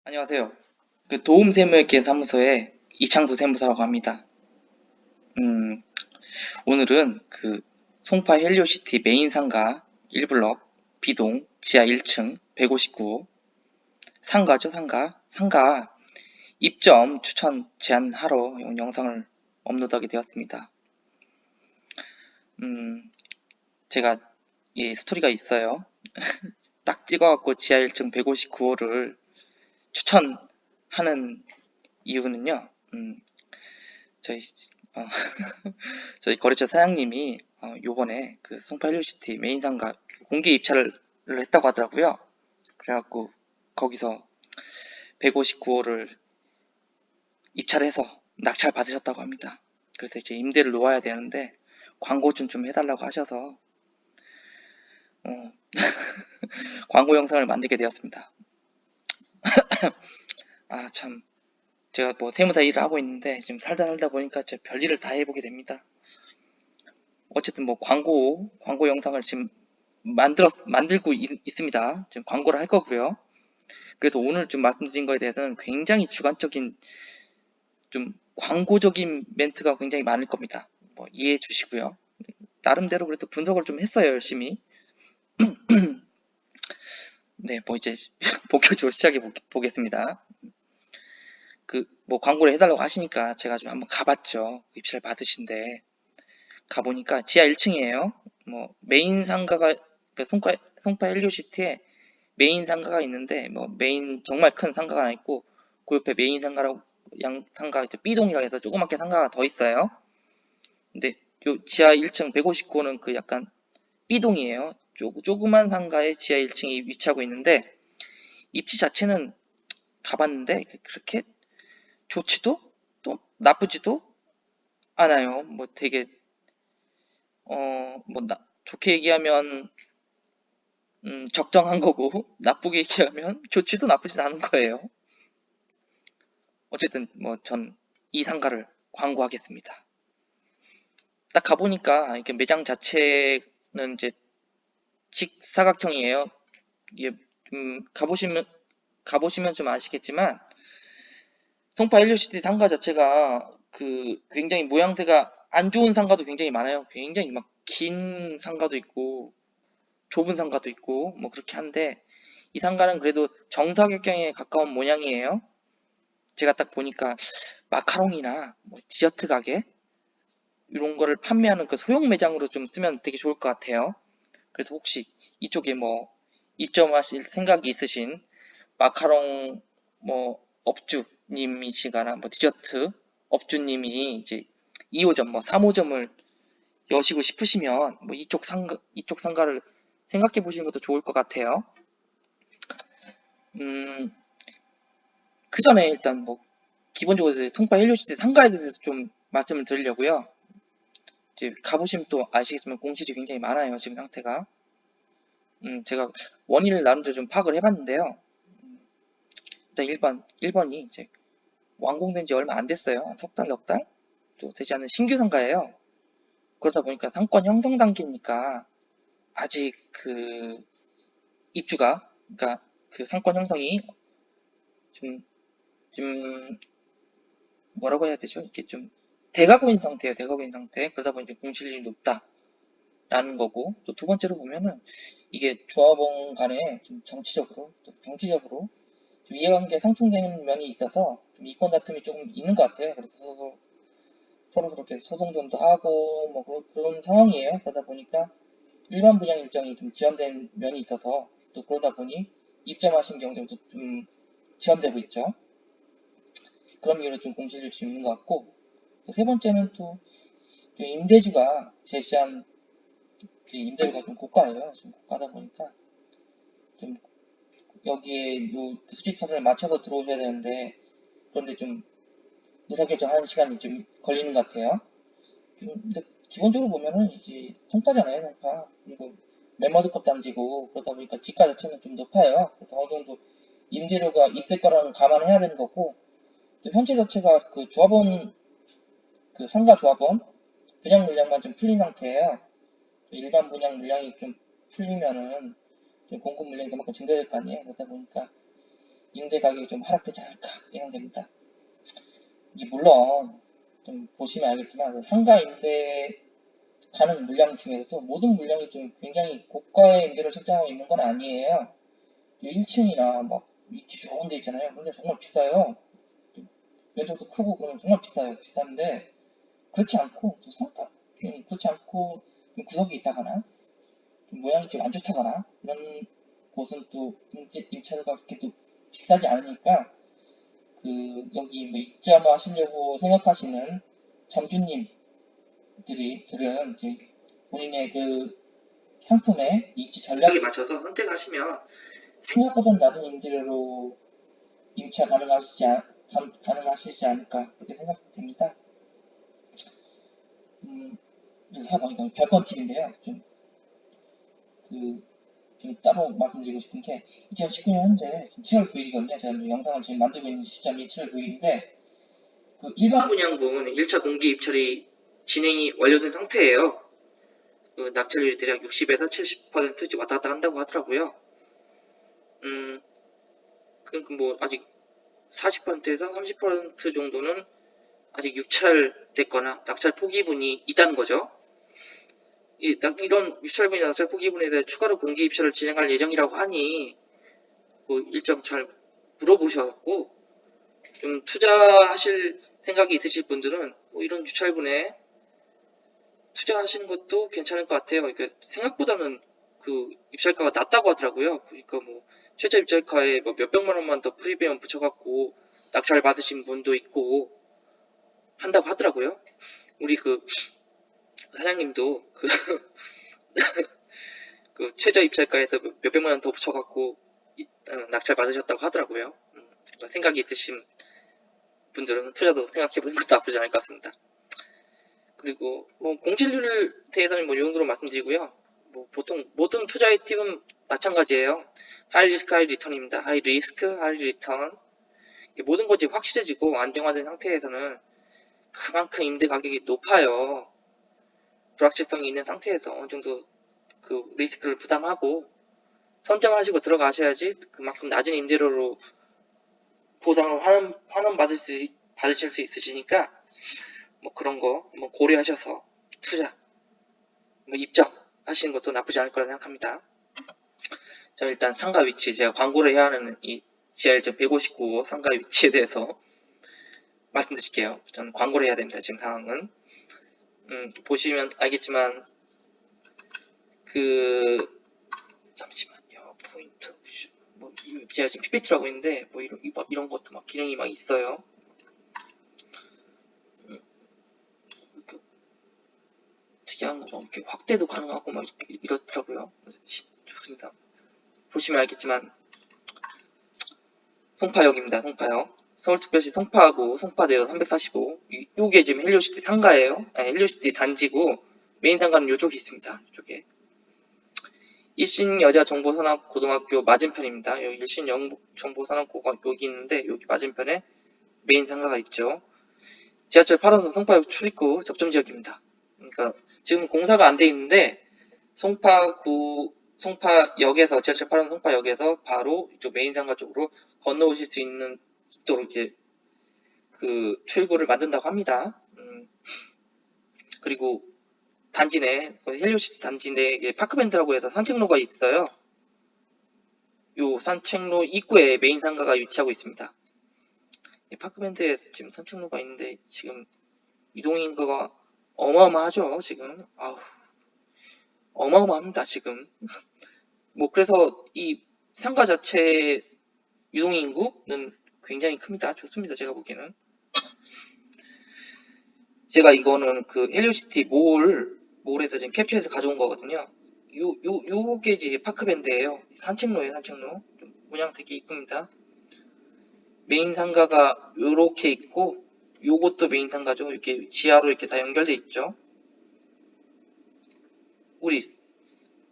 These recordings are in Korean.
안녕하세요. 도움세무회계 사무소의 이창수 세무사라고 합니다. 음, 오늘은 송파 헬리오시티 메인 상가 1블럭 B동 지하 1층 159 상가죠, 상가. 상가 입점 추천 제안하러 영상을 업로드하게 되었습니다. 제가 이 스토리가 있어요. 딱 찍어갖고 지하 1층 159호를 추천하는 이유는요. 저희 어, 저희 거래처 사장님이 요번에 송파 헬리오시티 메인 상가 공개 입찰을 했다고 하더라고요. 그래갖고 거기서 159호를 입찰해서 낙찰 받으셨다고 합니다. 그래서 이제 임대를 놓아야 되는데 광고 좀 해달라고 하셔서 어, 광고 영상을 만들게 되었습니다. 아, 참, 제가 뭐 세무사 일을 하고 있는데 지금 살다 보니까 제 별일을 다 해보게 됩니다. 어쨌든 뭐 광고 영상을 지금 만들고 있습니다. 지금 광고를 할 거고요. 그래서 오늘 좀 말씀드린 거에 대해서는 굉장히 주관적인, 좀 광고적인 멘트가 굉장히 많을 겁니다. 뭐 이해해 주시고요. 나름대로 그래도 분석을 좀 했어요, 열심히. 네, 뭐 이제 본격적으로 시작해 보겠습니다. 뭐 광고를 해달라고 하시니까 제가 좀 한번 가봤죠. 입찰 받으신데 가보니까 지하 1층이에요. 뭐 메인 상가가 송파 헬리오시티에 메인 상가가 있는데 뭐 메인 정말 큰 상가가 하나 있고 그 옆에 메인 상가라고 상가 B동이라고 해서 조그맣게 상가가 더 있어요. 근데 요 지하 1층 159호는 약간 B동이에요. 조그만 상가의 지하 1층이 위치하고 있는데 입지 자체는 가봤는데 그렇게 좋지도 또 나쁘지도 않아요. 뭐 되게 좋게 얘기하면 적정한 거고 나쁘게 얘기하면 좋지도 나쁘지도 않은 거예요. 어쨌든 뭐 전 이 상가를 광고하겠습니다. 딱 가보니까 이렇게 매장 자체는 이제 직사각형이에요. 이게 가보시면 좀 아시겠지만 송파 헬리오시티 상가 자체가 굉장히 모양새가 안 좋은 상가도 굉장히 많아요. 굉장히 막 긴 상가도 있고 좁은 상가도 있고 뭐 그렇게 한데 이 상가는 그래도 정사각형에 가까운 모양이에요. 제가 딱 보니까 마카롱이나 뭐 디저트 가게 이런 거를 판매하는 소형 매장으로 좀 쓰면 되게 좋을 것 같아요. 그래서 혹시 이쪽에 뭐 입점하실 생각이 있으신 마카롱 뭐 업주님이시거나 뭐 디저트 업주님이 이제 2호점 뭐 3호점을 여시고 싶으시면 뭐 이쪽 상가를 생각해 보시는 것도 좋을 것 같아요. 음, 그 전에 일단 뭐 기본적으로 송파 헬리오시티 상가에 대해서 좀 말씀을 드리려고요. 이제 가보시면 또 아시겠지만 공실이 굉장히 많아요. 지금 상태가. 제가 원인을 나름대로 좀 파악을 해봤는데요. 일단 1번이 이제 완공된 지 얼마 안 됐어요. 석 달, 넉 달? 또 되지 않은 신규 상가예요. 그러다 보니까 상권 형성 단계니까 아직 입주가, 그러니까 상권 형성이 좀, 좀, 뭐라고 해야 되죠? 이렇게 좀 돼가고 있는 상태예요. 돼가고 있는 상태. 그러다 보니까 공실률이 높다라는 거고, 또 두 번째로 보면은 이게 조합원 간에 좀 정치적으로, 또 정치적으로 좀 이해관계 상충되는 면이 있어서 좀 이권 다툼이 조금 있는 것 같아요. 그래서 서로 이렇게 소송전도 하고 뭐 그런 상황이에요. 그러다 보니까 일반 분양 일정이 좀 지연된 면이 있어서 또 그러다 보니 입점하신 경우도 좀 지연되고 있죠. 그런 이유로 좀 공실률이 좀 있는 것 같고, 또 세 번째는 또 임대주가 제시한 임대료가 좀 고가예요. 좀 고가다 보니까 좀 여기에 수지차선을 맞춰서 들어오셔야 되는데, 그런데 좀 의사결정하는 시간이 좀 걸리는 것 같아요. 근데 기본적으로 보면은 이제 송파잖아요, 송파. 그리고 매머드급 단지고 그러다 보니까 지가 자체는 좀 높아요. 그래서 어느 정도 임대료가 있을 거라는 감안을 해야 되는 거고, 또 현재 자체가 조합원 상가 조합원 분양 물량만 좀 풀린 상태예요. 일반 분양 물량이 좀 풀리면은 좀 공급 물량이 그만큼 증대될 거 아니에요. 그러다 보니까 임대 가격이 좀 하락되지 않을까 예상됩니다. 이게 물론 좀 보시면 알겠지만 상가 임대 가는 물량 중에서도 모든 물량이 좀 굉장히 고가의 임대를 책정하고 있는 건 아니에요. 1층이나 막 위치 좋은 데 있잖아요. 근데 정말 비싸요. 면적도 크고 그러면 정말 비싸요. 비싼데 그렇지 않고 또 상가 그렇지 않고 좀 구석이 있다거나 좀 모양이 좀 안 좋다거나 이런 곳은 또 임차료가 그렇게 또 비싸지 않으니까 그 여기 뭐 입자뭐 하시려고 생각하시는 점주님들은 이제 본인의 그 상품의 입지 전략에 맞춰서 선택하시면 생각보다 낮은 임대료로 임차 가능하시지 않을까 그렇게 생각됩니다. 하다 보니까 별건 팁인데요. 좀 따로 말씀드리고 싶은 게 2019년 현재 7월 9일이거든요. 제가 영상을 지금 만들고 있는 시점이 7월 9일인데 그 일반 분양분 1차 공개 입찰이 진행이 완료된 상태예요. 그 낙찰률이 대략 60에서 70% 왔다 갔다 한다고 하더라고요. 그러니까 뭐 아직 40%에서 30% 정도는 아직 유찰됐거나 낙찰 포기분이 있다는 거죠. 이런 유찰분이나 낙찰 포기분에 대해 추가로 공개 입찰을 진행할 예정이라고 하니 그 일정 잘 물어보셔갖고 좀 투자하실 생각이 있으실 분들은 뭐 이런 유찰분에 투자하시는 것도 괜찮을 것 같아요. 그러니까 생각보다는 그 입찰가가 낮다고 하더라고요. 그러니까 뭐 최저 입찰가에 뭐 몇백만 원만 더 프리미엄 붙여갖고 낙찰 받으신 분도 있고 한다고 하더라고요. 우리 그 사장님도 그 최저 입찰가에서 몇백만 원 더 붙여갖고 낙찰 받으셨다고 하더라고요. 그러니까 생각이 있으신 분들은 투자도 생각해보는 것도 나쁘지 않을 것 같습니다. 그리고 뭐 공실률에 대해서는 뭐 이 정도로 말씀드리고요. 뭐 보통 모든 투자의 팁은 마찬가지예요. 하이 리스크 하이 리턴입니다. 하이 리스크 하이 리턴. 모든 것이 확실해지고 안정화된 상태에서는 그만큼 임대 가격이 높아요. 불확실성이 있는 상태에서 어느 정도 그 리스크를 부담하고 선점하시고 들어가셔야지 그만큼 낮은 임대료로 보상을 받으실 수 있으시니까 뭐 그런 거 뭐 고려하셔서 투자 뭐 입점하시는 것도 나쁘지 않을 거라 생각합니다. 자, 일단 상가 위치 제가 광고를 해야 하는 이 지하 1층 159호 상가 위치에 대해서 말씀드릴게요. 저는 광고를 해야 됩니다. 지금 상황은 보시면 알겠지만 그 잠시만요. 포인트 뭐 제가 지금 PPT로 하고 있는데 뭐 이런 것도 막 기능이 막 있어요. 특이한 거 이렇게 확대도 가능하고 막 이렇더라고요. 좋습니다. 보시면 알겠지만 송파역입니다. 송파역. 서울특별시 송파구 송파대로 345. 요게 지금 헬리오시티 상가예요. 아니, 헬리오시티 단지고 메인 상가는 요쪽에 있습니다. 이쪽에. 일신여자정보산업고등학교 맞은편입니다. 여기 일신정보산업고가 여기 있는데 여기 맞은편에 메인 상가가 있죠. 지하철 8호선 송파역 출입구 접점지역입니다. 그러니까 지금 공사가 안 돼 있는데 송파역에서 지하철 8호선 송파역에서 바로 이쪽 메인 상가 쪽으로 건너오실 수 있는 있도록 이렇게 그 출구를 만든다고 합니다. 그리고 단지 내 헬리오시티 단지 내에 파크밴드라고 해서 산책로가 있어요. 요 산책로 입구에 메인 상가가 위치하고 있습니다. 파크밴드에 지금 산책로가 있는데 지금 이동인구가 어마어마하죠. 지금 어마어마합니다. 지금 뭐 그래서 이 상가 자체 유동인구는 굉장히 큽니다. 좋습니다. 제가 보기에는 제가 이거는 그 헬리오시티 몰에서 지금 캡처해서 가져온 거거든요. 요게 이제 파크밴드예요. 산책로예요. 산책로 좀 모양 되게 이쁩니다. 메인 상가가 요렇게 있고 요것도 메인 상가죠. 이렇게 지하로 이렇게 다 연결돼 있죠.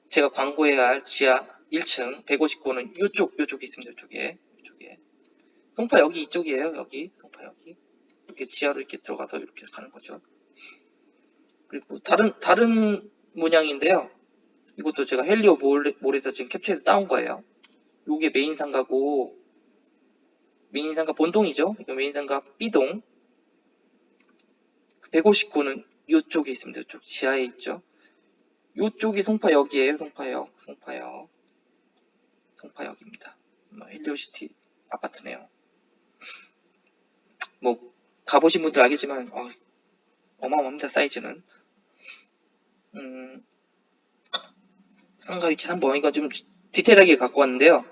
제가 광고해야 할 지하 1층 159는 요쪽에 있습니다. 요쪽에. 송파 여기 이쪽이에요. 여기 송파 여기 이렇게 지하로 이렇게 들어가서 이렇게 가는 거죠. 그리고 다른 문양인데요. 이것도 제가 헬리오 몰에서 지금 캡처해서 따온 거예요. 요게 메인 상가고 메인 상가 본동이죠. 이거 메인 상가 B동. 159는 이쪽에 있습니다. 이쪽 지하에 있죠. 이쪽이 송파역이에요. 송파역입니다. 헬리오시티 아파트네요. 뭐 가보신 분들 알겠지만 어마어마합니다. 사이즈는. 상가 위치 한번 이거 좀 디테일하게 갖고 왔는데요.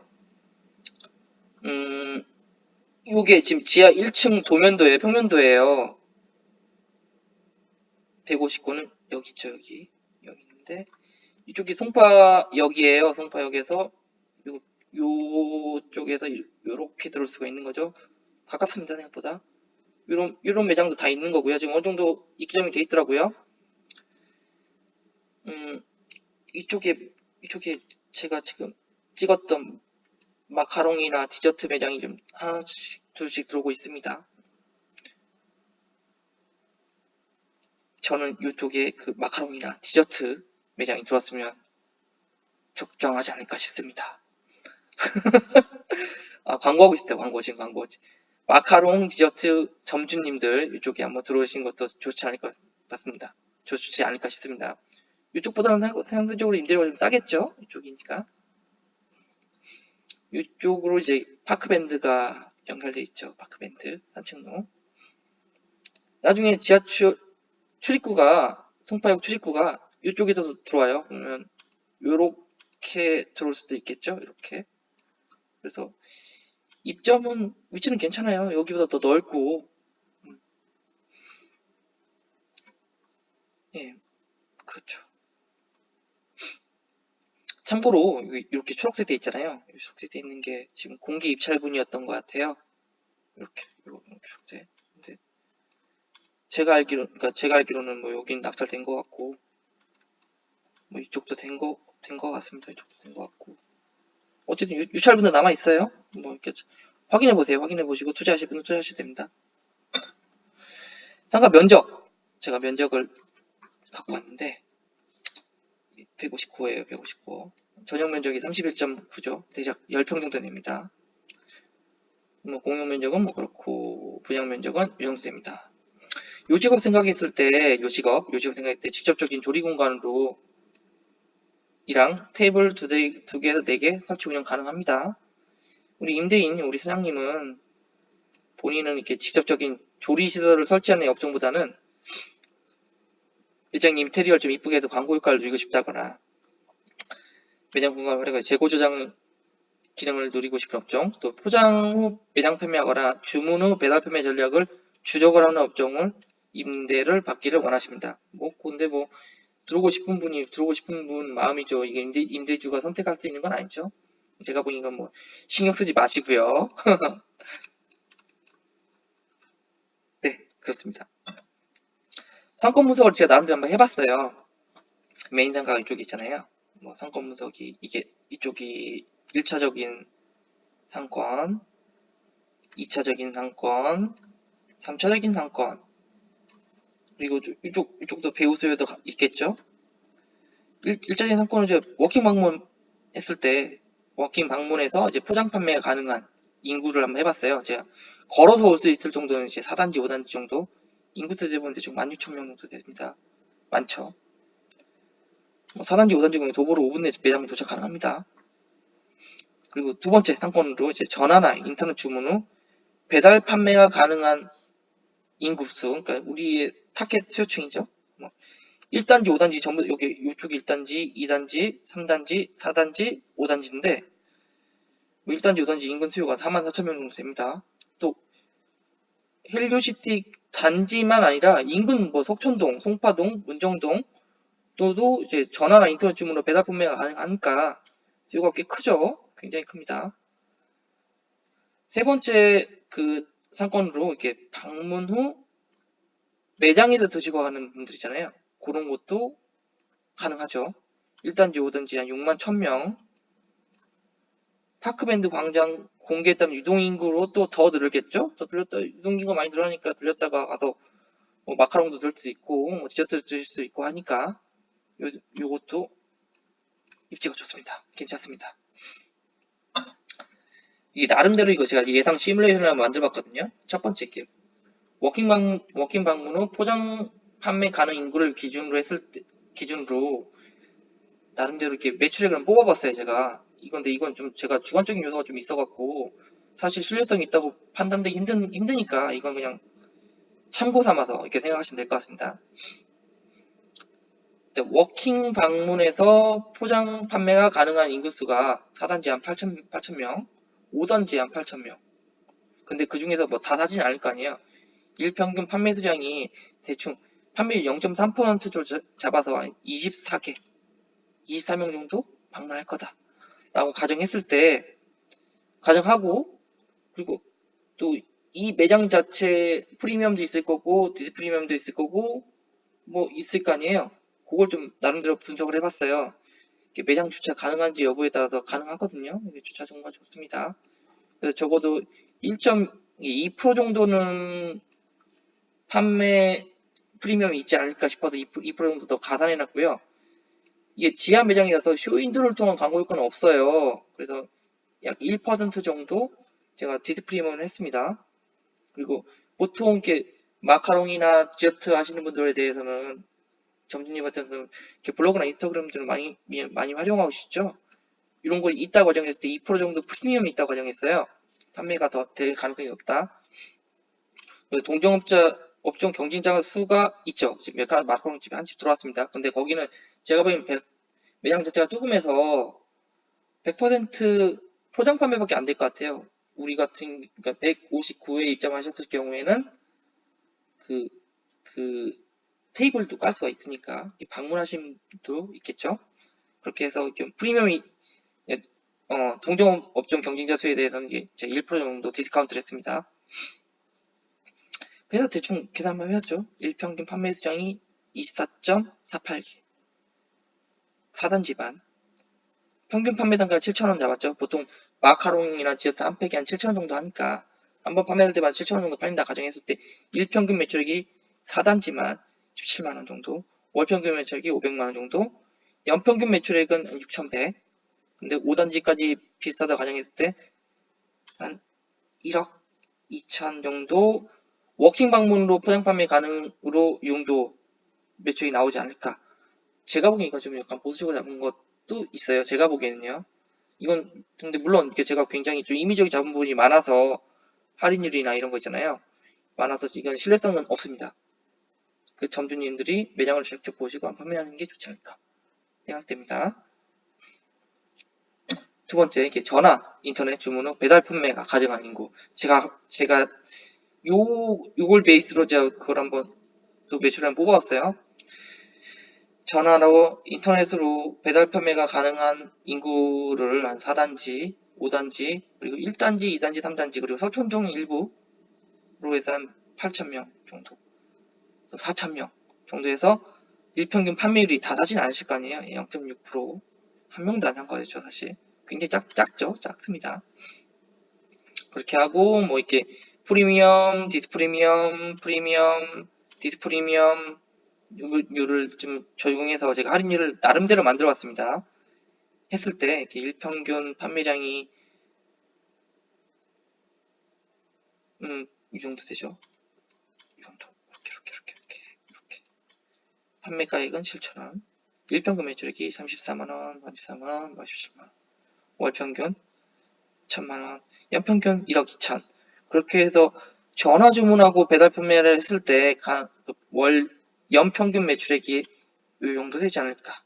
요게 지금 지하 1층 도면도예요. 평면도예요. 159는 여기 있죠. 여기 있는데 이쪽이 송파역이에요. 송파역에서 요쪽에서 요렇게 들어올 수가 있는 거죠. 가깝습니다. 생각보다. 요런 매장도 다 있는 거고요. 지금 어느 정도 입점이 돼 있더라고요. 이쪽에 제가 지금 찍었던 마카롱이나 디저트 매장이 좀 하나씩 둘씩 들어오고 있습니다. 저는 이쪽에 그 마카롱이나 디저트 매장이 들어왔으면 적정하지 않을까 싶습니다. 광고하고 싶다. 지금 광고. 마카롱 디저트 점주님들 이쪽에 한번 들어오신 것도 좋지 않을까 싶습니다. 이쪽보다는 상대적으로 임대료가 좀 싸겠죠? 이쪽이니까. 이쪽으로 이제 파크밴드가 연결돼 있죠. 파크밴드 산책로. 나중에 지하철 송파역 출입구가 이쪽에서 들어와요. 그러면 요렇게 들어올 수도 있겠죠. 이렇게. 그래서 위치는 괜찮아요. 여기보다 더 넓고. 예, 그렇죠. 참고로 이렇게 초록색 돼 있잖아요. 초록색 돼 있는 게 지금 공개 입찰분이었던 것 같아요. 이렇게 초록색. 근데 제가 알기로는 뭐 여기는 낙찰된 것 같고, 뭐 이쪽도 된 것 같습니다. 이쪽도 된 것 같고. 어쨌든 유찰분은 남아 있어요. 뭐 이렇게 확인해 보세요. 확인해 보시고 투자하실 분은 투자하셔도 됩니다. 상가 면적. 제가 면적을 갖고 왔는데 159예요. 159. 전용 면적이 31.9죠. 대략 10평 정도 됩니다. 뭐 공용 면적은 뭐 그렇고 분양 면적은 이 정도 됩니다. 요직업 생각했을 때 직접적인 조리 공간으로 이랑 테이블 2개에서 4개 설치 운영 가능합니다. 우리 임대인, 우리 사장님은 본인은 이렇게 직접적인 조리 시설을 설치하는 업종보다는 매장 인테리어를 좀 이쁘게 해서 광고 효과를 누리고 싶다거나 매장 공간 활용과 재고 저장 기능을 누리고 싶은 업종, 또 포장 후 매장 판매하거나 주문 후 배달 판매 전략을 주력을 하는 업종을 임대를 받기를 원하십니다. 근데 들어오고 싶은 분 마음이죠. 이게 임대주가 선택할 수 있는 건 아니죠. 제가 보니까 신경 쓰지 마시고요. 네, 그렇습니다. 상권 분석을 제가 나름대로 한번 해봤어요. 메인 단가가 이쪽에 있잖아요. 상권 분석이 이쪽이 1차적인 상권, 2차적인 상권, 3차적인 상권, 그리고 이쪽도 배우 수요도 있겠죠. 1차적인 상권은 이제 워킹 방문했을 때 워킹 방문해서 이제 포장 판매가 가능한 인구를 한번 해봤어요. 제가 걸어서 올 수 있을 정도는 이제 4단지, 5단지 정도 인구 세대분 대충 16,000명 정도 됩니다. 많죠. 4단지, 5단지면 도보로 5분 내에 매장에 도착 가능합니다. 그리고 두 번째 상권으로 이제 전화나 인터넷 주문 후 배달 판매가 가능한 인구수, 그러니까 우리의 타겟 수요층이죠. 1단지, 5단지 전부 이쪽이 1단지, 2단지, 3단지, 4단지, 5단지인데 1단지, 5단지 인근 수요가 44,000명 정도 됩니다. 또 헬리오시티 단지만 아니라 인근 석천동, 송파동, 문정동 또도 이제 전화나 인터넷 주문으로 배달 판매가 가능하니까 수요가 꽤 크죠. 굉장히 큽니다. 세 번째 상권으로 이렇게 방문 후 매장에서 드시고 가는 분들이잖아요. 그런 것도 가능하죠. 1단지, 5단지 한 6만 1000명. 파크밴드 광장 공개했다면 유동인구로 또 더 늘겠죠? 유동인구가 많이 늘어나니까 들렸다가 가서 마카롱도 들 수 있고, 디저트도 드실 수 있고 하니까, 요것도 입지가 좋습니다. 괜찮습니다. 이 나름대로 이거 제가 예상 시뮬레이션을 한번 만들어봤거든요. 첫 번째 게 워킹 방문 후 포장 판매 가능 인구를 기준으로 나름대로 이렇게 매출액을 뽑아봤어요, 제가. 이건 좀 제가 주관적인 요소가 좀 있어갖고, 사실 신뢰성이 있다고 판단되기 힘드니까, 이건 그냥 참고 삼아서 이렇게 생각하시면 될 것 같습니다. 워킹 방문에서 포장 판매가 가능한 인구수가 4단지 한 8,000명, 5단지 한 8,000명. 근데 그 중에서 뭐 다 사진 않을 거 아니에요. 일평균 판매 수량이 대충 판매율 0.3% 잡아서 24개, 24명 정도 방문할 거다. 라고 가정했을 때, 가정하고, 그리고 또 이 매장 자체 프리미엄도 있을 거고, 디스프리미엄도 있을 거고, 뭐 있을 거 아니에요. 그걸 좀 나름대로 분석을 해봤어요. 매장 주차 가능한지 여부에 따라서 가능하거든요. 주차 정보가 좋습니다. 그래서 적어도 1.2% 정도는 판매 프리미엄이 있지 않을까 싶어서 2% 정도 더 가산해놨고요. 이게 지하 매장이라서 쇼윈도를 통한 광고 효과는 없어요. 그래서 약 1% 정도 제가 디스프리미엄을 했습니다. 그리고 보통 이렇게 마카롱이나 디저트 하시는 분들에 대해서는 점주님한테는 블로그나 인스타그램들을 많이 활용하시죠. 이런 거 있다고 가정했을 때 2% 정도 프리미엄이 있다고 가정했어요. 판매가 더 될 가능성이 높다. 동종업자 업종 경쟁자 수가 있죠. 지금 마카롱 집에 한 집 들어왔습니다. 근데 거기는 제가 보기엔 매장 자체가 조금해서 100% 포장 판매밖에 안 될 것 같아요. 우리 같은, 그러니까 159회 입점하셨을 경우에는 그 테이블도 깔 수가 있으니까 방문하신 분도 있겠죠. 그렇게 해서 프리미엄이 동종 업종 경쟁자 수에 대해서는 제가 1% 정도 디스카운트를 했습니다. 그래서 대충 계산만 해왔죠. 일평균 판매 수량이 24.48개. 4단지반. 평균 판매 단가가 7,000원 잡았죠. 보통 마카롱이나 디저트 한 팩이 한 7,000원 정도 하니까 한번 판매할 때만 7,000원 정도 팔린다 가정했을 때 일평균 매출액이 4단지만 17만원 정도, 월평균 매출액이 500만원 정도, 연평균 매출액은 6,100. 근데 5단지까지 비슷하다 가정했을 때 한 1억 2천 정도 워킹 방문으로 포장 판매 가능으로 이 정도 매출이 나오지 않을까. 제가 보기엔 이거 좀 약간 보수적으로 잡은 것도 있어요. 제가 보기에는요. 이건 근데 물론 제가 굉장히 좀 임의적인 잡은 부분이 많아서 할인율이나 이런 거 있잖아요. 많아서 이건 신뢰성은 없습니다. 그 점주님들이 매장을 직접 보시고 판매하는 게 좋지 않을까 생각됩니다. 두 번째, 전화, 인터넷 주문 후 배달 판매가 가능한 인구. 제가 요걸 베이스로 제가 그걸 한번 또 매출을 한번 뽑아왔어요. 전화로 인터넷으로 배달 판매가 가능한 인구를 한 4단지, 5단지, 그리고 1단지, 2단지, 3단지, 그리고 서촌동 일부로 해서 한 8,000명 정도, 4,000명 정도 해서 일평균 판매율이 다 나진 않으실 거 아니에요. 0.6%. 한 명도 안 산 거죠, 사실. 굉장히 작죠? 작습니다. 그렇게 하고, 뭐, 이렇게, 프리미엄, 디스프리미엄, 프리미엄, 디스프리미엄, 율을 좀 적용해서 제가 할인율을 나름대로 만들어 봤습니다. 했을 때, 이렇게 일평균 판매량이, 이 정도 되죠. 이 정도. 이렇게. 판매가액은 7,000원. 일평균 매출액이 34만원, 34만원, 17만원. 월평균 1,000만원. 연평균 1억 2천. 그렇게 해서 전화 주문하고 배달 판매를 했을 때 월 연평균 매출액이 이 정도 되지 않을까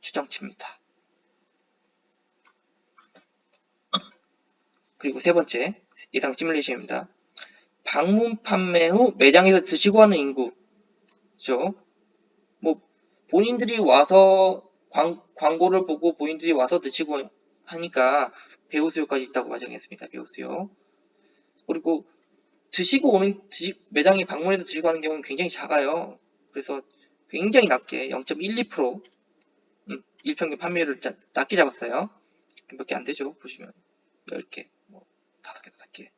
추정치입니다. 그리고 세 번째 예상 시뮬레이션입니다. 방문 판매 후 매장에서 드시고 하는 인구죠. 뭐 본인들이 와서 광고를 보고 본인들이 와서 드시고 하니까 배우 수요까지 있다고 가정했습니다. 배우 수요. 그리고 매장에 방문해서 드시고 하는 경우는 굉장히 작아요. 그래서 굉장히 낮게 0.12% 일평균 판매율을 낮게 잡았어요. 몇 개 안 되죠. 보시면 10개, 뭐 5개, 5개,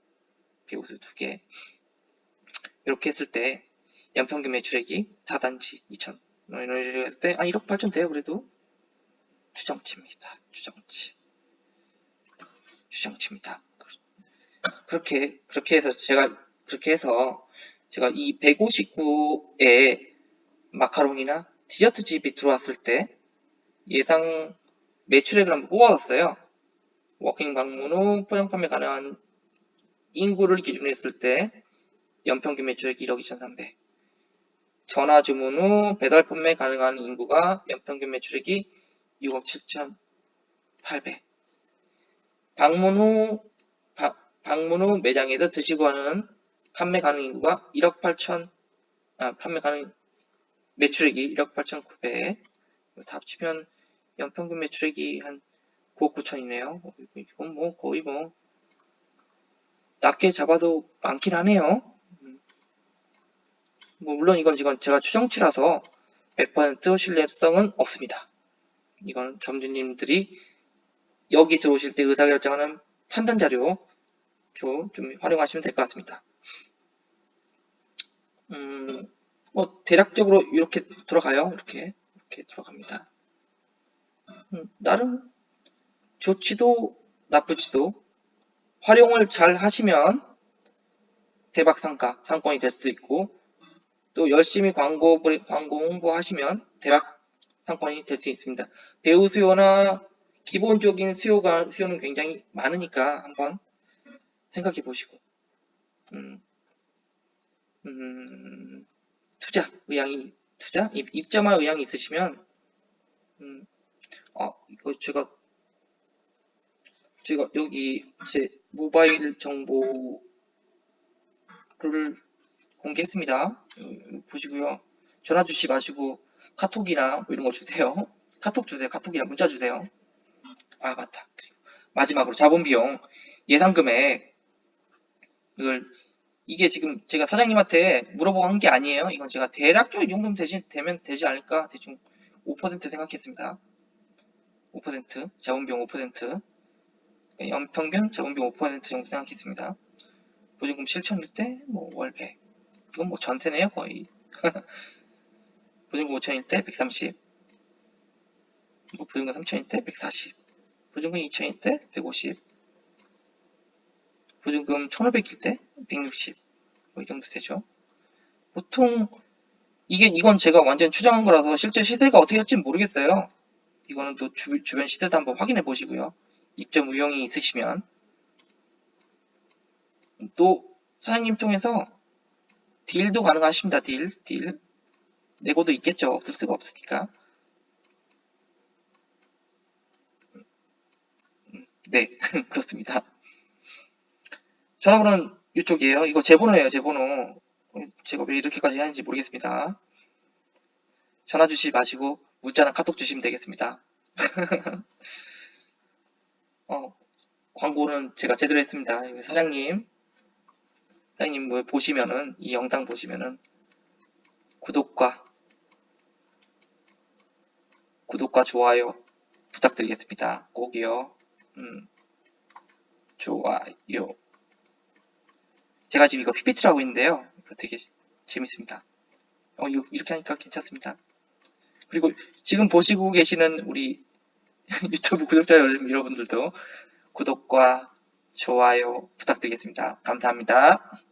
배우수 2개 이렇게 했을 때 연평균 매출액이 4단지 2천 이렇게 했을 때 1억 8천 돼요. 그래도 추정치입니다. 추정치입니다. 그렇게 해서 제가 이 159에 마카롱이나 디저트 집이 들어왔을 때 예상 매출액을 한번 뽑아봤어요. 워킹 방문 후 포장 판매 가능한 인구를 기준으로 했을 때 연평균 매출액 1억 2,300. 전화 주문 후 배달 판매 가능한 인구가 연평균 매출액이 6억 7,800. 방문 후 매장에서 드시고 하는 판매 가능 인구가 1억 8천, 판매 가능 매출액이 1억 8,900. 다 합치면 연평균 매출액이 한 9억 9천이네요. 이건 뭐 거의 뭐 낮게 잡아도 많긴 하네요. 뭐 물론 이건 제가 추정치라서 100% 신뢰성은 없습니다. 이건 점주님들이 여기 들어오실 때 의사결정하는 판단 자료 좀 활용하시면 될 것 같습니다. 뭐 대략적으로 이렇게 들어가요. 이렇게 들어갑니다. 나름 좋지도 나쁘지도 활용을 잘 하시면 대박 상권이 될 수도 있고 또 열심히 광고 홍보하시면 대박 상권이 될 수 있습니다. 배우 수요나 기본적인 수요는 굉장히 많으니까 한번 생각해 보시고 입점할 의향이 있으시면 이거 제가 여기 제 모바일 정보를 공개했습니다. 보시고요. 전화 주시 마시고 카톡이나 뭐 이런 거 주세요. 카톡 주세요. 카톡이나 문자 주세요. 아 맞다. 그리고 마지막으로 자본비용 예상 금액 이게 지금 제가 사장님한테 물어보고 한 게 아니에요. 이건 제가 대략적으로 이 정도면 되면 되지 않을까 대충 5% 생각했습니다. 5% 자본비용 5% 연평균 자본비용 5% 정도 생각했습니다. 보증금 7천일 때 뭐 월 100. 이건 뭐 전세네요 거의. 보증금 5천일 때 130. 뭐 보증금 3천일 때 140. 보증금 2천일 때 150. 보증금 1,500일 때 160. 뭐 이 정도 되죠. 보통 이건 제가 완전 추정한 거라서 실제 시세가 어떻게 될지 모르겠어요. 이거는 또 주변 시세도 한번 확인해 보시고요. 입점 의향이 있으시면 또 사장님 통해서 딜도 가능하십니다. 딜 내고도 있겠죠. 없을 수가 없으니까. 네 그렇습니다. 전화번호는 이쪽이에요. 이거 제 번호예요. 제 번호. 제가 왜 이렇게까지 하는지 모르겠습니다. 전화 주시지 마시고 문자나 카톡 주시면 되겠습니다. 광고는 제가 제대로 했습니다. 사장님 뭐 보시면은 이 영상 보시면은 구독과 좋아요 부탁드리겠습니다. 꼭이요. 좋아요. 제가 지금 이거 PPT를 하고 있는데요. 이거 되게 재밌습니다. 이렇게 하니까 괜찮습니다. 그리고 지금 보시고 계시는 우리 유튜브 구독자 여러분들도 구독과 좋아요 부탁드리겠습니다. 감사합니다.